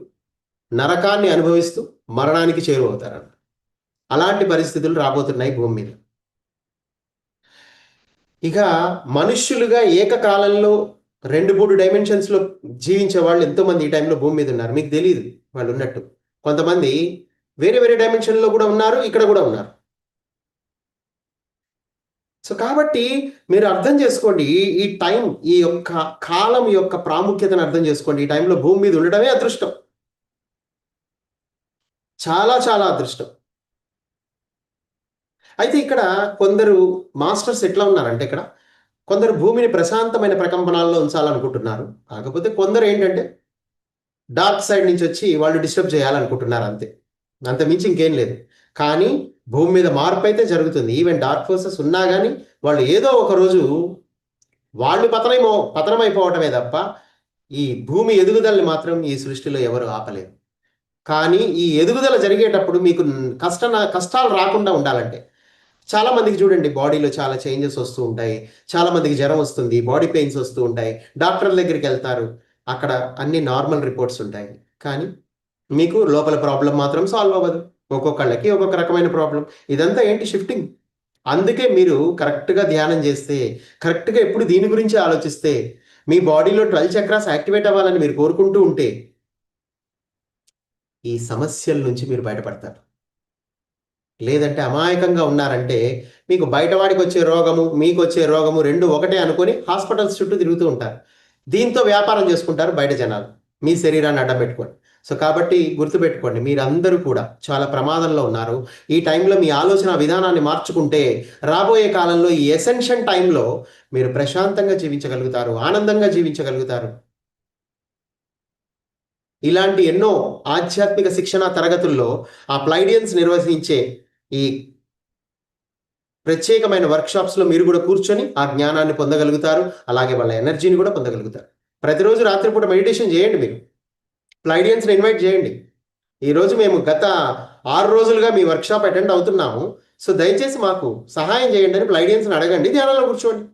నరకాన్ని అనుభవిస్తూ మరణానికి చేరువవుతారు. అలాంటి పరిస్థితులు రాబోతున్నాయి భూమి మీద. ఇక మనుష్యులుగా ఏకకాలంలో 2, 3 డైమెన్షన్స్‌లో జీవించే వాళ్ళు ఎంతోమంది ఈ టైంలో భూమి మీద ఉన్నారు. మీకు తెలీదు వాళ్ళున్నట్టు. కొంతమంది వేరే వేరే డైమెన్షన్‌లో గూడా ఉన్నారు. ఇక్కడ గూడా ఉన్నారు. సో కాబట్టి మీరు అర్థం చేసుకోండి, ఈ ఈ టైం, ఈ యొక్క కాలం యొక్క ప్రాముఖ్యతను అర్థం చేసుకోండి. ఈ టైంలో భూమి మీద ఉండడమే అదృష్టం, చాలా చాలా అదృష్టం. అయితే ఇక్కడ కొందరు మాస్టర్స్ ఎట్లా ఉన్నారంటే, ఇక్కడ కొందరు భూమిని ప్రశాంతమైన ప్రకంపనాల్లో ఉంచాలనుకుంటున్నారు. కాకపోతే కొందరు ఏంటంటే డార్క్ సైడ్ నుంచి వచ్చి వాళ్ళు డిస్టర్బ్ చేయాలనుకుంటున్నారు అంతే. అంత మించి ఇంకేం లేదు. కానీ భూమి మీద మార్పు అయితే జరుగుతుంది. ఈవెన్ డార్క్ ఫోర్సెస్ ఉన్నా కానీ వాళ్ళు ఏదో ఒక రోజు వాళ్ళు పతనమైపోవటమే తప్ప ఈ భూమి ఎదుగుదలని మాత్రం ఈ సృష్టిలో ఎవరు ఆపలేరు. కానీ ఈ ఎదుగుదల జరిగేటప్పుడు మీకు కష్టాలు రాకుండా ఉండాలంటే, చాలా మందికి చూడండి బాడీలో చాలా చేంజెస్ వస్తూ ఉంటాయి. చాలా మందికి జ్వరం వస్తుంది, బాడీ పెయిన్స్ వస్తూ ఉంటాయి. డాక్టర్ దగ్గరికి వెళ్తారు, అక్కడ అన్ని నార్మల్ రిపోర్ట్స్ ఉంటాయి. కానీ మీకు లోపల ప్రాబ్లం మాత్రం సాల్వ్ అవ్వదు. ఒక్కొక్కళ్ళకి ఒక్కొక్క రకమైన ప్రాబ్లం. ఇదంతా ఏంటి? షిఫ్టింగ్. అందుకే మీరు కరెక్ట్గా ధ్యానం చేస్తే, కరెక్ట్గా ఎప్పుడు దీని గురించి ఆలోచిస్తే, మీ బాడీలో 12 చక్రాస్ యాక్టివేట్ అవ్వాలని మీరు కోరుకుంటూ ఉంటే ఈ సమస్యల నుంచి మీరు బయటపడతారు. లేదంటే అమాయకంగా ఉన్నారంటే మీకు బయటవాడికి వచ్చే రోగము, మీకు వచ్చే రోగము రెండు ఒకటే అనుకొని హాస్పిటల్స్ చుట్టూ తిరుగుతూ ఉంటారు. దీంతో వ్యాపారం చేసుకుంటారు బయట జనాలు, మీ శరీరాన్ని అడ్డం పెట్టుకొని. సో కాబట్టి గుర్తుపెట్టుకోండి, మీరందరూ కూడా చాలా ప్రమాదంలో ఉన్నారు. ఈ టైంలో మీ ఆలోచన విధానాన్ని మార్చుకుంటే రాబోయే కాలంలో ఈ ఎసెన్షియల్ టైంలో మీరు ప్రశాంతంగా జీవించగలుగుతారు, ఆనందంగా జీవించగలుగుతారు. ఇలాంటి ఎన్నో ఆధ్యాత్మిక శిక్షణ తరగతుల్లో ఆ ప్లైడియన్స్ నిర్వహించే ఈ ప్రత్యేకమైన వర్క్షాప్స్లో మీరు కూడా కూర్చొని ఆ జ్ఞానాన్ని పొందగలుగుతారు. అలాగే వాళ్ళ ఎనర్జీని కూడా పొందగలుగుతారు. ప్రతిరోజు రాత్రిపూట మెడిటేషన్ చేయండి. మీరు ప్లైడియన్స్ని ఇన్వైట్ చేయండి. ఈరోజు మేము గత 6 రోజులుగా మీ వర్క్షాప్ అటెండ్ అవుతున్నాము, సో దయచేసి మాకు సహాయం చేయండి అని ప్లైడియన్స్ని అడగండి. ధ్యానంలో కూర్చోండి,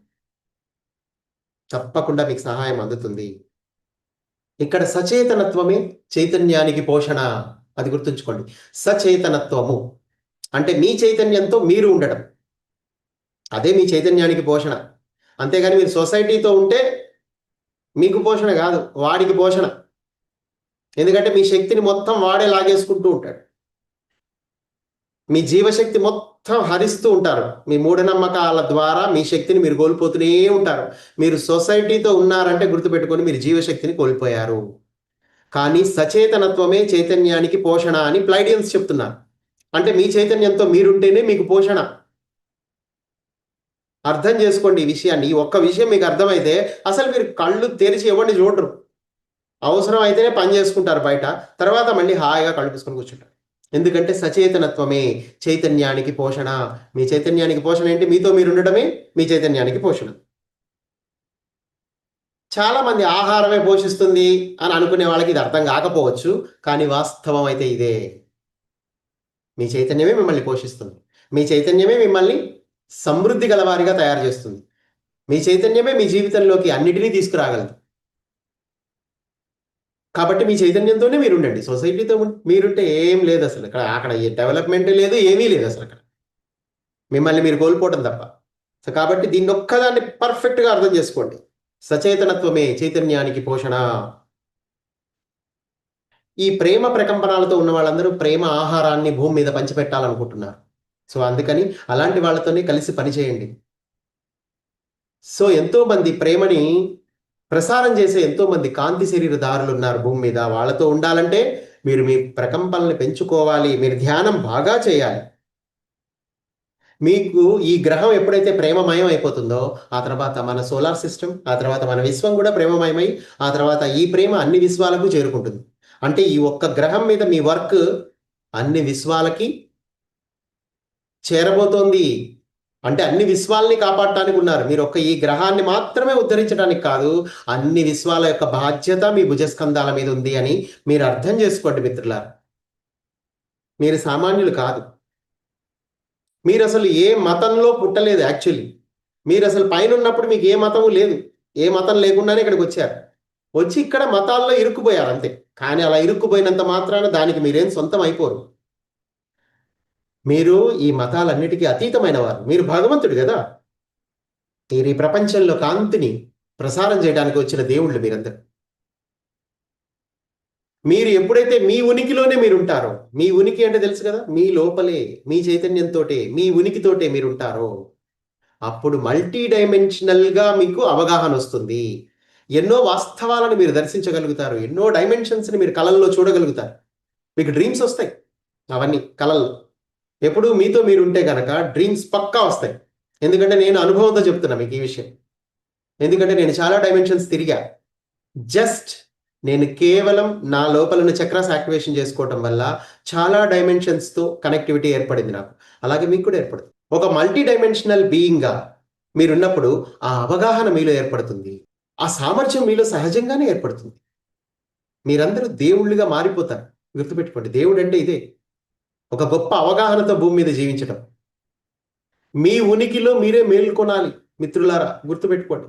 తప్పకుండా మీకు సహాయం అందుతుంది. ఇక్కడ సచేతనత్వమే చైతన్యానికి పోషణ. అది గుర్తుంచుకోండి. సచేతనత్వము అంటే మీ చైతన్యంతో మీరు ఉండటం, అదే మీ చైతన్యానికి పోషణ. అంతేగాని మీరు సొసైటీతో ఉంటే మీకు పోషణ కాదు, వాడికి పోషణ. ఎందుకంటే మీ శక్తిని మొత్తం వాడే లాగేసుకుంటూ ఉంటాడు. మీ జీవశక్తి మొత్తం హరిస్తూ ఉంటారు. మీ మూఢనమ్మకాల ద్వారా మీ శక్తిని మీరు కోల్పోతూనే ఉంటారు. మీరు సొసైటీతో ఉన్నారంటే గుర్తుపెట్టుకొని మీరు జీవశక్తిని కోల్పోయారు. కానీ సచేతనత్వమే చైతన్యానికి పోషణ అని ప్లైడియన్స్ చెప్తున్నారు. అంటే మీ చైతన్యంతో మీరుంటేనే మీకు పోషణ. అర్థం చేసుకోండి ఈ విషయాన్ని. ఈ ఒక్క విషయం మీకు అర్థమైతే అసలు మీరు కళ్ళు తెరిచి ఎవరిని చూడరు. అవసరం అయితేనే పని చేసుకుంటారు బయట, తర్వాత మళ్ళీ హాయిగా కళ్ళు పూసుకొని కూర్చుంటారు. ఎందుకంటే సచేతనత్వమే చైతన్యానికి పోషణ. మీ చైతన్యానికి పోషణ ఏంటి? మీతో మీరు ఉండటమే మీ చైతన్యానికి పోషణ. చాలా మంది ఆహారమే పోషిస్తుంది అని అనుకునే వాళ్ళకి ఇది అర్థం కాకపోవచ్చు, కానీ వాస్తవం అయితే ఇదే. మీ చైతన్యమే మిమ్మల్ని పోషిస్తుంది. మీ చైతన్యమే మిమ్మల్ని సమృద్ధి గలవారిగా తయారు చేస్తుంది. మీ చైతన్యమే మీ జీవితంలోకి అన్నిటినీ తీసుకురాగలదు. కాబట్టి మీ చైతన్యంతోనే మీరు ఉండండి. సొసైటీతో మీరుంటే ఏం లేదు అసలు. అక్కడ ఏ డెవలప్మెంట్ లేదు, ఏమీ లేదు అసలు. అక్కడ మిమ్మల్ని మీరు కోల్పోవటం తప్ప. సో కాబట్టి దీన్ని ఒక్కదాన్ని పర్ఫెక్ట్గా అర్థం చేసుకోండి. సచేతనత్వమే చైతన్యానికి పోషణ. ఈ ప్రేమ ప్రకంపనాలతో ఉన్న వాళ్ళందరూ ప్రేమ ఆహారాన్ని భూమి మీద పంచిపెట్టాలనుకుంటున్నారు. సో అందుకని అలాంటి వాళ్ళతోనే కలిసి పనిచేయండి. సో ఎంతో మంది ప్రేమని ప్రసారం చేసే ఎంతో మంది కాంతి శరీరదారులు ఉన్నారు భూమి మీద. వాళ్ళతో ఉండాలంటే మీరు మీ ప్రకంపనల్ని పెంచుకోవాలి. మీరు ధ్యానం బాగా చేయాలి. మీకు ఈ గ్రహం ఎప్పుడైతే ప్రేమమయం అయిపోతుందో ఆ తర్వాత మన సోలార్ సిస్టమ్, ఆ తర్వాత మన విశ్వం కూడా ప్రేమమయమై ఆ తర్వాత ఈ ప్రేమ అన్ని విశ్వాలకు చేరుకుంటుంది. అంటే ఈ ఒక్క గ్రహం మీద మీ వర్క్ అన్ని విశ్వాలకి చేరబోతోంది. అంటే అన్ని విశ్వాల్ని కాపాడటానికి ఉన్నారు. మీరు ఒక్క ఈ గ్రహాన్ని మాత్రమే ఉద్ధరించడానికి కాదు, అన్ని విశ్వాల యొక్క బాధ్యత మీ భుజస్కంధాల మీద ఉంది అని మీరు అర్థం చేసుకోండి మిత్రులారా. మీరు సామాన్యులు కాదు. మీరు అసలు ఏ మతంలో పుట్టలేదు. యాక్చువల్లీ మీరు అసలు పైన ఉన్నప్పుడు మీకు ఏ మతము లేదు. ఏ మతం లేకుండానే ఇక్కడికి వచ్చారు. వచ్చి ఇక్కడ మతాల్లో ఇరుక్కుపోయారు అంతే. కానీ అలా ఇరుక్కుపోయినంత మాత్రాన దానికి మీరేం సొంతం అయిపోరు. మీరు ఈ మతాలన్నిటికీ అతీతమైన వారు. మీరు భగవంతుడు కదా. మీరు ఈ ప్రపంచంలో కాంతిని ప్రసారం చేయడానికి వచ్చిన దేవుళ్ళు మీరందరూ. మీరు ఎప్పుడైతే మీ ఉనికిలోనే మీరు ఉంటారో, మీ ఉనికి అంటే తెలుసు కదా, మీ లోపలే మీ చైతన్యంతోటే మీ ఉనికితోటే మీరు ఉంటారో, అప్పుడు మల్టీ డైమెన్షనల్గా మీకు అవగాహన వస్తుంది. ఎన్నో వాస్తవాలను మీరు దర్శించగలుగుతారు. ఎన్నో డైమెన్షన్స్ని మీరు కళల్లో చూడగలుగుతారు. మీకు డ్రీమ్స్ వస్తాయి. అవన్నీ కళల్లో ఎప్పుడు మీతో మీరు ఉంటే గనక డ్రీమ్స్ పక్కా వస్తాయి. ఎందుకంటే నేను అనుభవంతో చెప్తున్నా మీకు ఈ విషయం. ఎందుకంటే నేను చాలా డైమెన్షన్స్ తిరిగా. జస్ట్ నేను కేవలం నా లోపల ఉన్న చక్రాస్ యాక్టివేషన్ చేసుకోవటం వల్ల చాలా డైమెన్షన్స్తో కనెక్టివిటీ ఏర్పడింది నాకు. అలాగే మీకు కూడా ఏర్పడుతుంది. ఒక మల్టీ డైమెన్షనల్ బీయింగ్గా మీరున్నప్పుడు ఆ అవగాహన మీలో ఏర్పడుతుంది. ఆ సామర్థ్యం మీలో సహజంగానే ఏర్పడుతుంది. మీరందరూ దేవుళ్ళుగా మారిపోతారు. గుర్తుపెట్టుకోండి, దేవుడు అంటే ఇదే. ఒక గొప్ప అవగాహనతో భూమి మీద జీవించడం. మీ ఉనికిలో మీరే మేల్కొనాలి మిత్రులారా, గుర్తుపెట్టుకోండి.